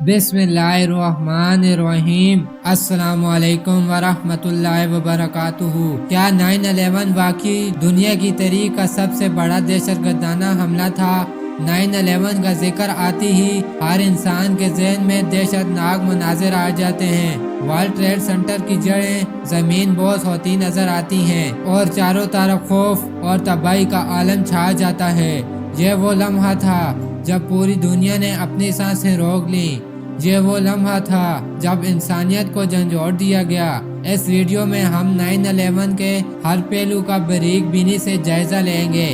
बिस्मिल्लाहिर्रहमानिर्रहीम। अस्सलामुअलैकुम वरहमतुल्लाहि वबरकातुहू। क्या 9/11 वाकई दुनिया की तारीख का सबसे बड़ा दहशतगर्दाना हमला था? 9/11 का जिक्र आती ही हर इंसान के ज़हन में दहशतनाक मनाजिर आ जाते हैं। वर्ल्ड ट्रेड सेंटर की जड़ें जमीन बोस होती नजर आती हैं और चारों तरफ खौफ और तबाही का आलम छा जाता है। ये वो लम्हा था जब पूरी दुनिया ने अपनी सांसें रोक ली। ये वो लम्हा था जब इंसानियत को झंझोड़ दिया गया। इस वीडियो में हम 9/11 के हर पहलू का बारीक बीनी से जायजा लेंगे।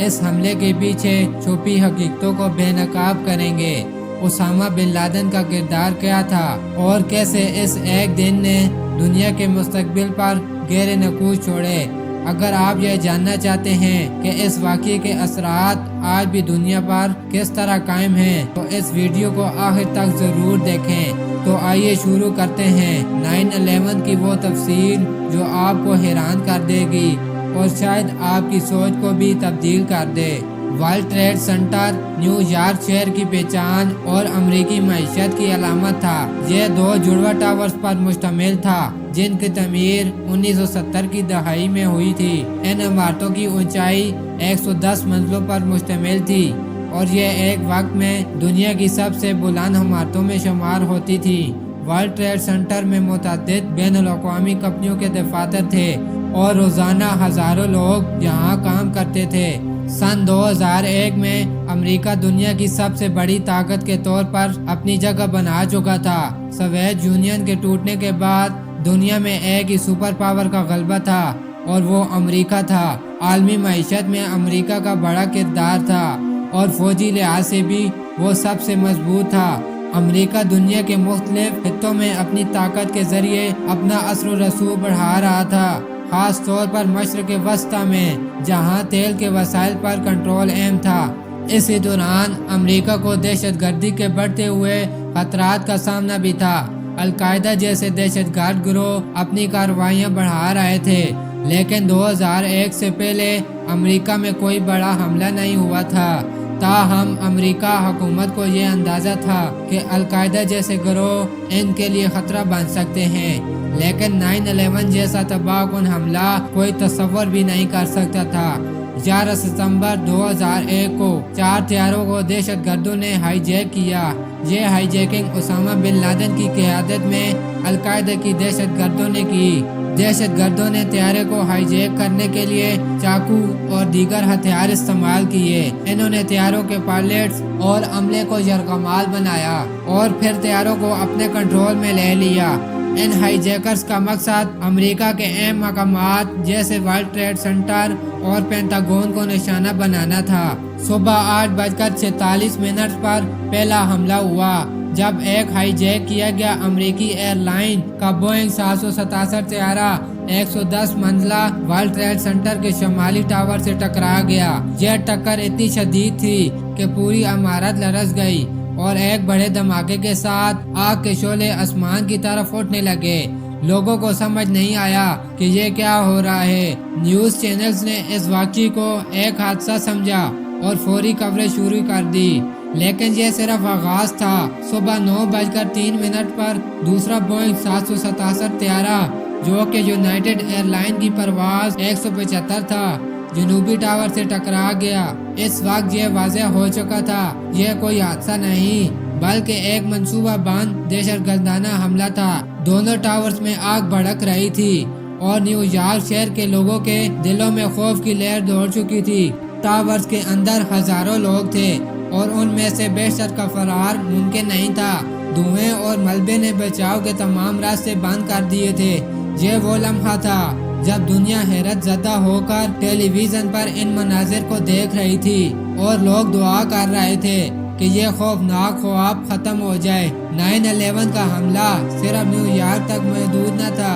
इस हमले के पीछे छुपी हकीकतों को बेनकाब करेंगे। उसामा बिन लादेन का किरदार क्या था और कैसे इस एक दिन ने दुनिया के मुस्तकबिल पर गहरे नकूश छोड़े। अगर आप यह जानना चाहते हैं कि इस वाक़ये के असरात आज भी दुनिया पर किस तरह कायम हैं, तो इस वीडियो को आखिर तक जरूर देखें। तो आइए शुरू करते हैं 9/11 की वो तफसील जो आपको हैरान कर देगी और शायद आपकी सोच को भी तब्दील कर दे। वर्ल्ड ट्रेड सेंटर न्यूयॉर्क शहर की पहचान और अमेरिकी मईशत की अलामत था। यह 2 जुड़वा टावर्स पर मुश्तमिल था जिनकी तमीर 1970 की दहाई में हुई थी। इन इमारतों की ऊंचाई 110 मंजिलों पर मुश्तमिल थी और यह एक वक्त में दुनिया की सबसे बुलंद इमारतों में शुमार होती थी। वर्ल्ड ट्रेड सेंटर में मुतअद्दिद बैनुल-अक़वामी कंपनियों के दफातर थे और रोजाना हजारों लोग यहाँ काम करते थे। सन 2001 में अमेरिका दुनिया की सबसे बड़ी ताकत के तौर पर अपनी जगह बना चुका था। सोवियत यूनियन के टूटने के बाद दुनिया में एक ही सुपर पावर का गलबा था और वो अमेरिका था। आलमी मईशत में अमेरिका का बड़ा किरदार था और फौजी लिहाज से भी वो सबसे मजबूत था। अमेरिका दुनिया के मुख्तलिफ खित्तों में अपनी ताकत के जरिए अपना असर रसूख बढ़ा रहा था, खास तौर पर मशरक़ वस्ता में जहां तेल के वसाइल पर कंट्रोल अहम था। इसी दौरान अमेरिका को दहशतगर्दी के बढ़ते हुए खतरात का सामना भी था। अल-कायदा जैसे दहशतगर्द गिरोह अपनी कार्रवाइयां बढ़ा रहे थे, लेकिन 2001 से पहले अमेरिका में कोई बड़ा हमला नहीं हुआ था। ताहम अमेरिका हुकूमत को ये अंदाजा था कि अल-कायदा जैसे गिरोह इनके लिए खतरा बन सकते हैं, लेकिन 9/11 जैसा तबाहकुन हमला कोई तस्वर भी नहीं कर सकता था। 11 सितंबर 2001 को 4 तैयारों को दहशतगर्दों ने हाईजैक किया। ये हाईजैकिंग उसामा बिन लादेन की क़यादत में अल-कायदा की दहशतगर्दों ने की। दहशतगर्दों ने तैयारे को हाईजैक करने के लिए चाकू और दीगर हथियार इस्तेमाल किए। इन्होंने तैयारों के पायलट्स और अमले को यरगमाल बनाया और फिर तैयारों को अपने कंट्रोल में ले लिया। इन हाईजैकर्स का मकसद अमेरिका के अहम मकामात जैसे वर्ल्ड ट्रेड सेंटर और पेंटागन को निशाना बनाना था। सुबह 8:46 पर पहला हमला हुआ जब एक हाईजैक किया गया अमेरिकी एयरलाइन का बोइंग 767 तैयारा 110 मंजिला वर्ल्ड ट्रेड सेंटर के शुमाली टावर से टकरा गया। यह टक्कर इतनी शदीद थी कि पूरी इमारत लरस गई और एक बड़े धमाके के साथ आग के शोले आसमान की तरफ उठने लगे। लोगों को समझ नहीं आया कि ये क्या हो रहा है। न्यूज़ चैनल्स ने इस वाक़ये को एक हादसा समझा और फौरी कवरेज शुरू कर दी, लेकिन ये सिर्फ आगाज था। सुबह 9:03 पर दूसरा बोइंग 767 तैयारा जो कि यूनाइटेड एयरलाइन की परवाज 175 था, जनूबी टावर से टकरा गया। इस वक्त ये वाज़ेह हो चुका था यह कोई हादसा नहीं बल्कि एक मंसूबा बंद दहशतगर्दाना हमला था। दोनों टावर्स में आग भड़क रही थी और न्यूयॉर्क शहर के लोगों के दिलों में खौफ की लहर दौड़ चुकी थी। टावर्स के अंदर हजारों लोग थे और उनमें से बेशतर का फरार मुमकिन नहीं था। धुएं और मलबे ने बचाव के तमाम रास्ते बंद कर दिए थे। ये वो लम्हा था जब दुनिया हैरत ज़दा होकर टेलीविजन पर इन मनाजिर को देख रही थी और लोग दुआ कर रहे थे कि ये खौफनाक ख्वाब खत्म हो जाए। 9/11 का हमला सिर्फ न्यूयॉर्क तक महदूद न था।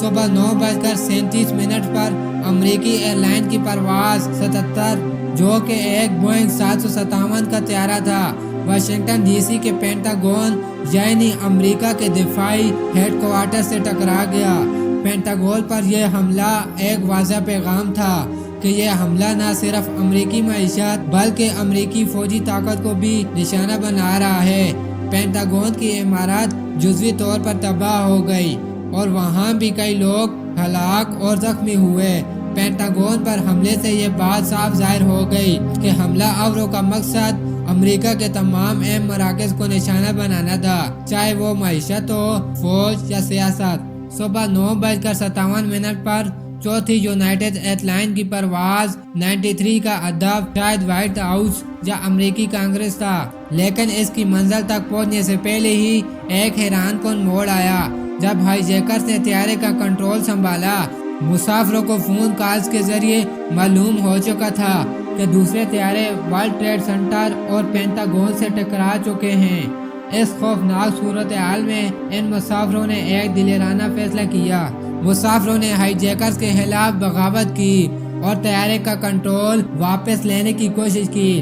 सुबह 9:37 पर अमेरिकी एयरलाइन की परवाज 77 जो कि एक बोइंग 757 का तैयारा था, वाशिंगटन डीसी के पेंटागन यानी अमेरिका के दिफाई हेडक्वार्टर से टकरा गया। पेंटागन पर यह हमला एक वाज़ेह पैगाम था कि यह हमला न सिर्फ अमेरिकी मईशत बल्कि अमेरिकी फौजी ताकत को भी निशाना बना रहा है। पेंटागन की इमारत जुज़वी तौर पर तबाह हो गई और वहाँ भी कई लोग हलाक और जख्मी हुए। पेंटागन पर हमले से ये बात साफ जाहिर हो गई कि हमला आवरों का मकसद अमेरिका के तमाम अहम मराकज़ को निशाना बनाना था, चाहे वो मईशत हो, फौज या सियासत। सुबह 9:57 पर चौथी यूनाइटेड एयरलाइन की परवाज 93 का अहदफ शायद व्हाइट हाउस या अमेरिकी कांग्रेस था, लेकिन इसकी मंजिल तक पहुंचने से पहले ही एक हैरानकुन मोड़ आया जब हाईजैकर्स ने तैयारे का कंट्रोल संभाला। मुसाफिरों को फोन कॉल्स के जरिए मालूम हो चुका था कि दूसरे तैयारे वर्ल्ड ट्रेड सेंटर और पेंटागन से टकरा चुके हैं। इस खौफनाक सूरत हाल में इन मुसाफिरों ने एक दिलेराना फैसला किया। मुसाफिरों ने हाईजैकर्स के खिलाफ बगावत की और तैयारे का कंट्रोल वापस लेने की कोशिश की।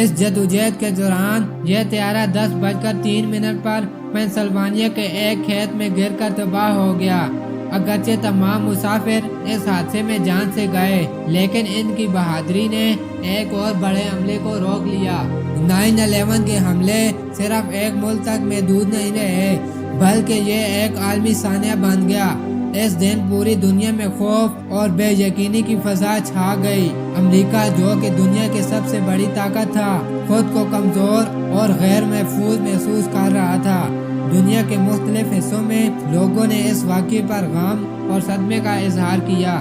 इस जदोजहद के दौरान यह तैयारा 10:03 पर पेंसिल्वानिया के एक खेत में गिरकर तबाह हो गया। अगरचे तमाम मुसाफिर इस हादसे में जान से गए, लेकिन इनकी बहादुरी ने एक और बड़े हमले को रोक लिया। 9/11 के हमले सिर्फ एक मुल्क तक महदूद नहीं रहे, बल्कि ये एक आलमी सानिया बन गया। इस दिन पूरी दुनिया में खौफ और बेयकीनी की फजा छा गई। अमेरिका, जो कि दुनिया की सबसे बड़ी ताकत था, खुद को कमजोर और गैर महफूज महसूस कर रहा था। दुनिया के मुख्तलिफ हिस्सों में लोगों ने इस वाक़ये पर गम और सदमे का इजहार किया।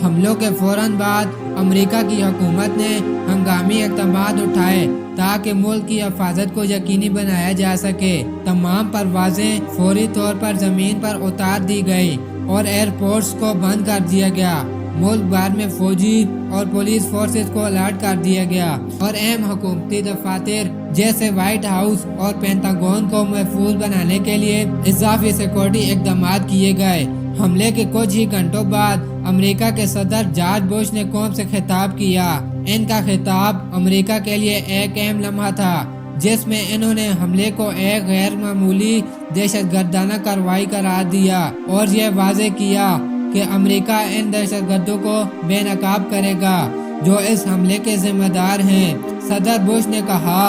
हमलों के फौरन बाद अमेरिका की हुकूमत ने हंगामी इक़दामात उठाए ताकि मुल्क की हिफाजत को यकीनी बनाया जा सके। तमाम परवाजें फौरी तौर पर ज़मीन पर उतार दी गई और एयरपोर्ट्स को बंद कर दिया गया। मुल्क भर में फौजी और पुलिस फोर्सेस को अलर्ट कर दिया गया और अहम हुकूमती दफातर जैसे व्हाइट हाउस और पेंटागन को महफूज बनाने के लिए इजाफी सिक्योरिटी इक़दाम किए गए। हमले के कुछ ही घंटों बाद अमेरिका के सदर जॉर्ज बुश ने कौम से खिताब किया। इनका खिताब अमेरिका के लिए एक अहम लम्हा था, जिसमें इन्होंने हमले को एक गैर मामूली दहशतगर्दाना कार्रवाई करार दिया और यह वाज़ेह किया कि अमेरिका इन दहशतगर्दों को बेनकाब करेगा जो इस हमले के जिम्मेदार हैं। सदर बुश ने कहा,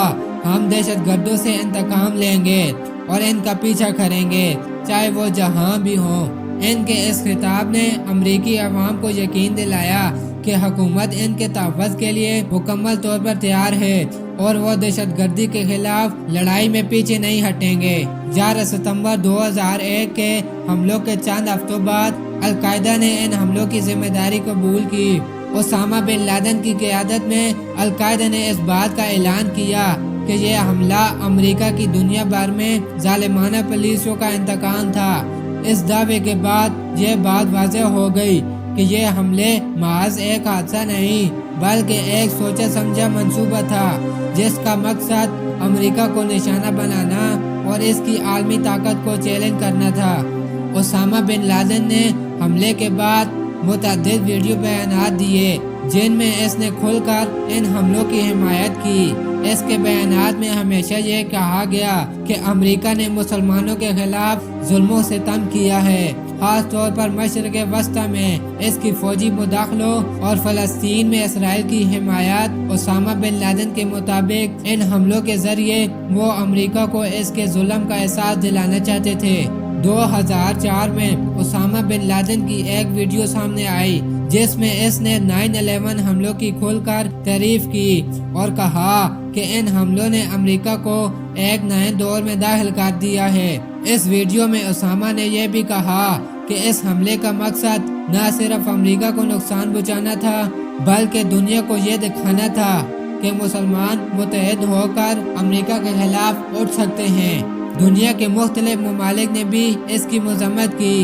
हम दहशतगर्दों से इंतकाम लेंगे और इनका पीछा करेंगे, चाहे वो जहां भी हों। इनके इस खिताब ने अमेरिकी अवाम को यकीन दिलाया कि हुकूमत इनके तहफ़्फ़ुज़ के लिए मुकम्मल तौर पर तैयार है और वो दहशतगर्दी के खिलाफ लड़ाई में पीछे नहीं हटेंगे। 11 सितंबर 2001 के हमलों के चंद हफ्तों बाद अल-कायदा ने इन हमलों की जिम्मेदारी कबूल की। ओसामा बिन लादेन की क़यादत में अल-कायदा ने इस बात का ऐलान किया कि यह हमला अमेरिका की दुनिया भर में जालिमाना पुलिसों का इंतकाम था। इस दावे के बाद यह बात वाज़ेह हो गई कि ये हमले महज एक हादसा नहीं बल्कि एक सोचा समझा मंसूबा था, जिसका मकसद अमेरिका को निशाना बनाना और इसकी आलमी ताकत को चैलेंज करना था। ओसामा बिन लादेन ने हमले के बाद मुतअद्दिद वीडियो बयानात दिए जिनमें इसने खुलकर इन हमलों की हिमायत की। इसके बयानात में हमेशा ये कहा गया कि अमेरिका ने मुसलमानों के खिलाफ जुल्म और सितम किया है, खास तौर पर मशरिक़ वस्ता में इसकी फौजी मुदाखलों और फ़लस्तीन में इसराइल की हिमायत। ओसामा बिन लादेन के मुताबिक इन हमलों के जरिए वो अमेरिका को इसके जुल्म का एहसास दिलाना चाहते थे। 2004 में ओसामा बिन लादेन की एक वीडियो सामने आई जिसमें इसने 9/11 हमलों की खुलकर तारीफ की और कहा कि इन हमलों ने अमेरिका को एक नए दौर में दाखिल कर दिया है। इस वीडियो में ओसामा ने यह भी कहा कि इस हमले का मकसद न सिर्फ अमेरिका को नुकसान पहुंचाना था बल्कि दुनिया को यह दिखाना था कि मुसलमान मुत्तहिद होकर अमेरिका के खिलाफ उठ सकते हैं। दुनिया के मुख्तलिफ ममालिक ने भी इसकी मजम्मत की।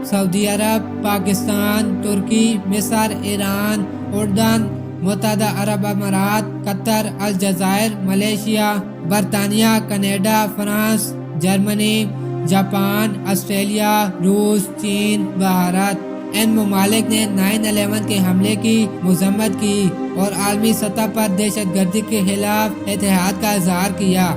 सऊदी अरब, पाकिस्तान, तुर्की, मिस्र, ईरान, उर्दन, मुत्तहदा अरब अमारात, कतर, अलजायर, मलेशिया, बरतानिया, Canada, France, Germany, Japan, Australia, रूस, चीन, भारत, इन ममालिक ने 9/11 के हमले की मजम्मत की और आलमी सतह पर दहशतगर्दी के खिलाफ इत्तेहाद का इजहार किया।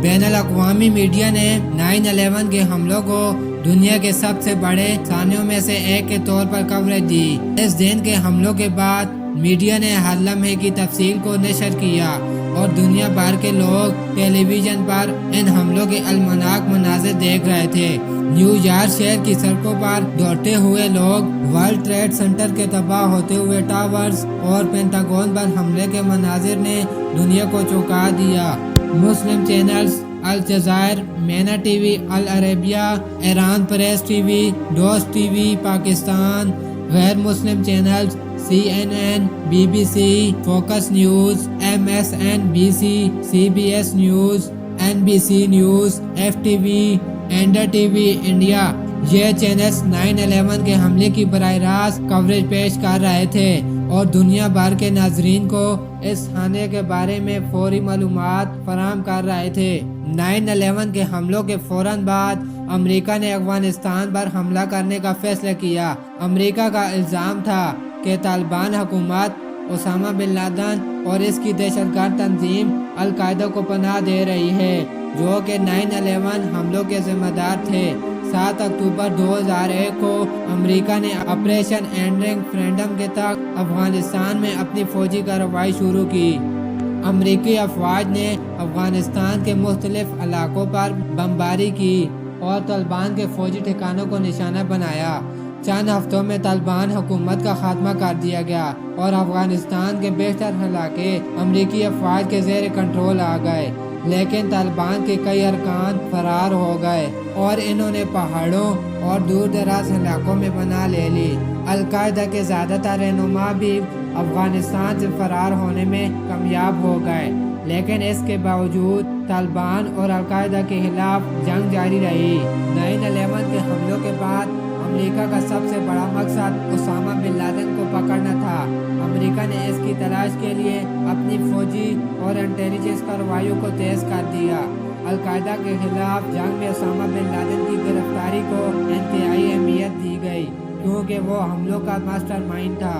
बैनुल-अक़वामी मीडिया ने 9/11 के हमलों को दुनिया के सबसे बड़े सानियों में से एक के तौर पर कवरेज दी। इस दिन के हमलों के बाद मीडिया ने हर लम्हे की तफसील को नशर किया اور دنیا بھر کے لوگ ٹیلی ویژن پر ان حملوں کے المناک مناظر دیکھ رہے تھے۔ نیو یارک شہر کی سڑکوں پر دوڑتے ہوئے لوگ ورلڈ ٹریڈ سینٹر کے تباہ ہوتے ہوئے ٹاورز اور پینٹاگون پر حملے کے مناظر نے دنیا کو چونکا دیا۔ مسلم چینلز الجزائر، مینا T V Al Arabiya, Iran Press T V, دوست ٹی وی پاکستان، غیر مسلم channels CNN، BBC، Fox News, MSNBC، CBS News, NBC News, FTV، ND T V India, یہ چینلز 9/11 کے حملے کی براہ راست کوریج پیش کر رہے تھے اور دنیا بھر کے ناظرین کو اس حملے کے بارے میں فوری معلومات فراہم کر رہے تھے۔ 9/11 کے حملوں کے فوراً بعد امریکہ نے افغانستان پر حملہ کرنے کا فیصلہ کیا۔ امریکہ کا الزام تھا کہ طالبان حکومت اسامہ بن لادن اور اس کی دہشت گرد تنظیم القاعدہ کو پناہ دے رہی ہے، جو کہ 9/11 حملوں کے ذمہ دار تھے۔ 7 اکتوبر 2001 کو امریکہ نے آپریشن انڈورنگ فریڈم کے تحت افغانستان میں اپنی فوجی کارروائی شروع کی۔ امریکی افواج نے افغانستان کے مختلف علاقوں پر بمباری کی اور طالبان کے فوجی ٹھکانوں کو نشانہ بنایا۔ چند ہفتوں میں طالبان حکومت کا خاتمہ کر دیا گیا اور افغانستان کے بیشتر علاقے امریکی افواج کے زیر کنٹرول آ گئے، لیکن طالبان کے کئی ارکان فرار ہو گئے اور انہوں نے پہاڑوں اور دور دراز علاقوں میں پناہ لے لی۔ القاعدہ کے زیادہ تر رہنما بھی افغانستان سے فرار ہونے میں کامیاب ہو گئے، لیکن اس کے باوجود طالبان اور القاعدہ کے خلاف جنگ جاری رہی۔ 9/11 کے حملوں کے بعد امریکہ کا سب سے بڑا مقصد اسامہ بن لادن کو پکڑنا تھا۔ امریکہ نے اس کی تلاش کے لیے اپنی فوجی اور انٹیلیجنس کارروائیوں کو تیز کر دیا۔ القاعدہ کے خلاف جنگ میں اسامہ بن لادن کی گرفتاری کو انتہائی اہمیت دی گئی کیونکہ وہ حملوں کا ماسٹر مائنڈ تھا۔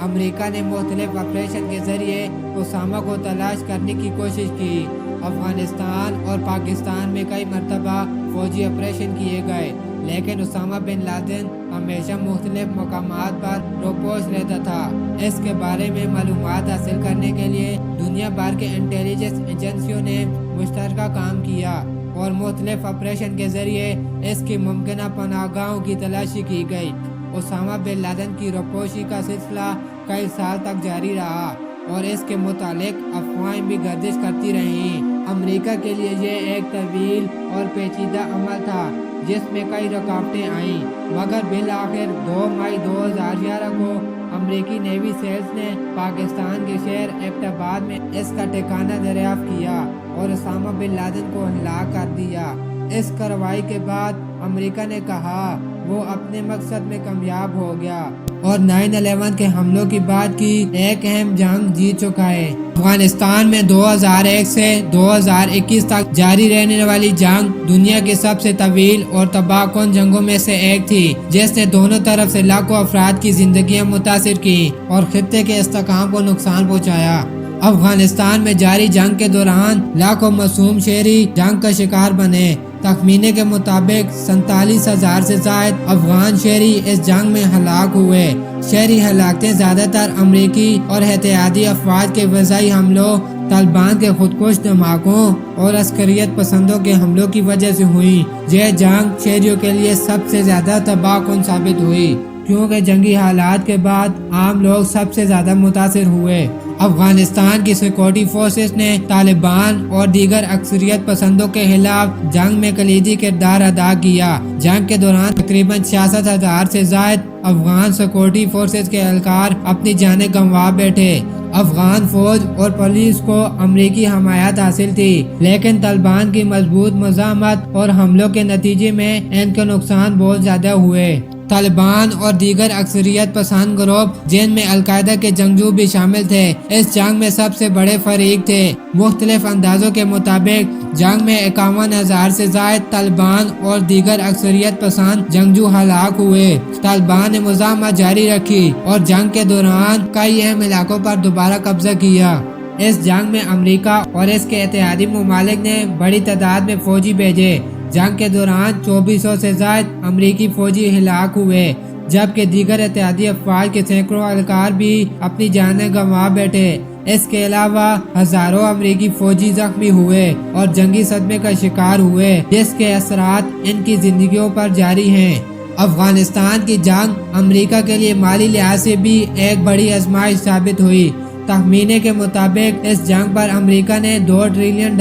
امریکہ نے مختلف آپریشن کے ذریعے اسامہ کو تلاش کرنے کی کوشش کی۔ افغانستان اور پاکستان میں کئی مرتبہ فوجی آپریشن کیے گئے، لیکن اسامہ بن لادن ہمیشہ مختلف مقامات پر روپوش رہتا تھا۔ اس کے بارے میں معلومات حاصل کرنے کے لیے دنیا بھر کے انٹیلیجنس ایجنسیوں نے مشترکہ کام کیا اور مختلف آپریشن کے ذریعے اس کی ممکنہ پناہ گاہوں کی تلاشی کی گئی۔ اسامہ بن لادن کی روپوشی کا سلسلہ کئی سال تک جاری رہا اور اس کے متعلق افواہیں بھی گردش کرتی رہیں۔ امریکہ کے لیے یہ ایک طویل اور پیچیدہ عمل تھا جس میں کئی رکاوٹیں آئیں، مگر بالآخر 2 مئی 2011 کو امریکی نیوی سیلز نے پاکستان کے شہر ایبٹ آباد میں اس کا ٹھکانہ دریافت کیا اور اسامہ بن لادن کو ہلاک کر دیا۔ اس کارروائی کے بعد امریکہ نے کہا وہ اپنے مقصد میں کامیاب ہو گیا اور 9/11 کے حملوں کی بعد کی ایک اہم جنگ جیت چکا ہے۔ افغانستان میں 2001 سے 2021 تک جاری رہنے والی جنگ دنیا کی سب سے طویل اور تباہ کن جنگوں میں سے ایک تھی، جس نے دونوں طرف سے لاکھوں افراد کی زندگیاں متاثر کی اور خطے کے استحکام کو نقصان پہنچایا۔ افغانستان میں جاری جنگ کے دوران لاکھوں معصوم شہری جنگ کا شکار بنے۔ تخمینے کے مطابق 47,000 سے زائد افغان شہری اس جنگ میں ہلاک ہوئے۔ شہری ہلاکتیں زیادہ تر امریکی اور اتحادی افواج کے فضائی حملوں، طالبان کے خودکش دھماکوں اور عسکریت پسندوں کے حملوں کی وجہ سے ہوئیں۔ یہ جنگ شہریوں کے لیے سب سے زیادہ تباہ کن ثابت ہوئی کیونکہ جنگی حالات کے بعد عام لوگ سب سے زیادہ متاثر ہوئے۔ افغانستان کی سیکورٹی فورسز نے طالبان اور دیگر عسکریت پسندوں کے خلاف جنگ میں کلیدی کردار ادا کیا۔ جنگ کے دوران تقریباً 66,000 سے زائد افغان سیکورٹی فورسز کے اہلکار اپنی جانیں گنوا بیٹھے۔ افغان فوج اور پولیس کو امریکی حمایت حاصل تھی، لیکن طالبان کی مضبوط مزاحمت اور حملوں کے نتیجے میں ان کے نقصان بہت زیادہ ہوئے۔ طالبان اور دیگر عسکریت پسند گروپ جن میں القاعدہ کے جنگجو بھی شامل تھے اس جنگ میں سب سے بڑے فریق تھے۔ مختلف اندازوں کے مطابق جنگ میں 51,000 سے زائد طالبان اور دیگر عسکریت پسند جنگجو ہلاک ہوئے۔ طالبان نے مزاحمت جاری رکھی اور جنگ کے دوران کئی اہم علاقوں پر دوبارہ قبضہ کیا۔ اس جنگ میں امریکہ اور اس کے اتحادی ممالک نے بڑی تعداد میں فوجی بھیجے۔ جنگ کے دوران 2400 سے زائد امریکی فوجی ہلاک ہوئے، جبکہ دیگر اتحادی افواج کے سینکڑوں اہلکار بھی اپنی جانیں گنوا بیٹھے۔ اس کے علاوہ ہزاروں امریکی فوجی زخمی ہوئے اور جنگی صدمے کا شکار ہوئے، جس کے اثرات ان کی زندگیوں پر جاری ہیں۔ افغانستان کی جنگ امریکہ کے لیے مالی لحاظ سے بھی ایک بڑی آزمائش ثابت ہوئی۔ تخمینے کے مطابق اس جنگ پر امریکہ نے $2 ٹریلین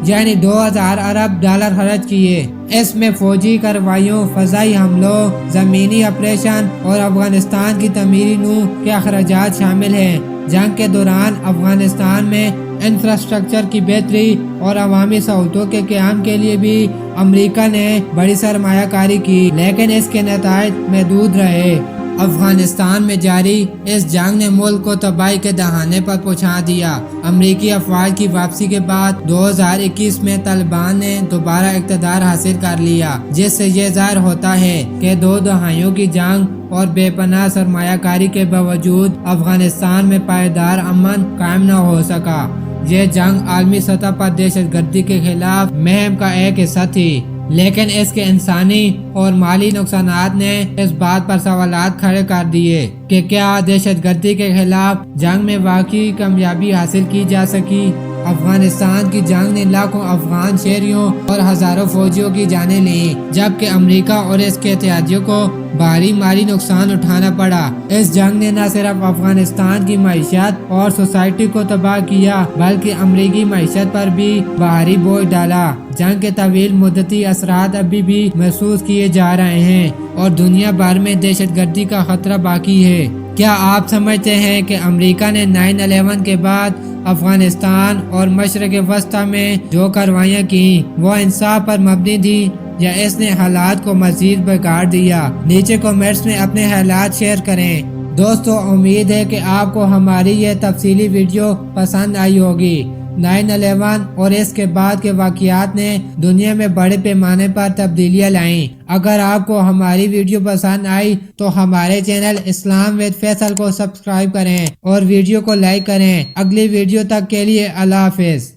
یعنی 2000 ارب ڈالر خرچ کیے۔ اس میں فوجی کارروائیوں، فضائی حملوں، زمینی آپریشن اور افغانستان کی تعمیری نو کے اخراجات شامل ہیں۔ جنگ کے دوران افغانستان میں انفراسٹرکچر کی بہتری اور عوامی سہولتوں کے قیام کے لیے بھی امریکہ نے بڑی سرمایہ کاری کی، لیکن اس کے نتائج محدود رہے۔ افغانستان میں جاری اس جنگ نے ملک کو تباہی کے دہانے پر پہنچا دیا۔ امریکی افواج کی واپسی کے بعد 2021 میں طالبان نے دوبارہ اقتدار حاصل کر لیا، جس سے یہ ظاہر ہوتا ہے کہ 2 دہائیوں کی جنگ اور بے پناہ سرمایہ کاری کے باوجود افغانستان میں پائیدار امن قائم نہ ہو سکا۔ یہ جنگ عالمی سطح پر دہشت گردی کے خلاف مہم کا ایک حصہ تھی، لیکن اس کے انسانی اور مالی نقصانات نے اس بات پر سوالات کھڑے کر دیے کہ کیا دہشت گردی کے خلاف جنگ میں واقعی کامیابی حاصل کی جا سکی۔ افغانستان کی جنگ نے لاکھوں افغان شہریوں اور ہزاروں فوجیوں کی جانیں لیں، جبکہ امریکہ اور اس کے اتحادیوں کو بھاری مالی نقصان اٹھانا پڑا۔ اس جنگ نے نہ صرف افغانستان کی معیشت اور سوسائٹی کو تباہ کیا، بلکہ امریکی معیشت پر بھی بھاری بوجھ ڈالا۔ جنگ کے طویل مدتی اثرات ابھی بھی محسوس کیے جا رہے ہیں اور دنیا بھر میں دہشت گردی کا خطرہ باقی ہے۔ کیا آپ سمجھتے ہیں کہ امریکہ نے 9/11 کے بعد افغانستان اور مشرق وسطی میں جو کارروائیاں کی وہ انصاف پر مبنی تھی یا اس نے حالات کو مزید بگاڑ دیا؟ نیچے کمنٹس میں اپنے خیالات شیئر کریں۔ دوستو، امید ہے کہ آپ کو ہماری یہ تفصیلی ویڈیو پسند آئی ہوگی۔ 9/11 اور اس کے بعد کے واقعات نے دنیا میں بڑے پیمانے پر تبدیلیاں لائیں۔ اگر آپ کو ہماری ویڈیو پسند آئی تو ہمارے چینل اسلام ود فیصل کو سبسکرائب کریں اور ویڈیو کو لائک کریں۔ اگلی ویڈیو تک کے لیے اللہ حافظ۔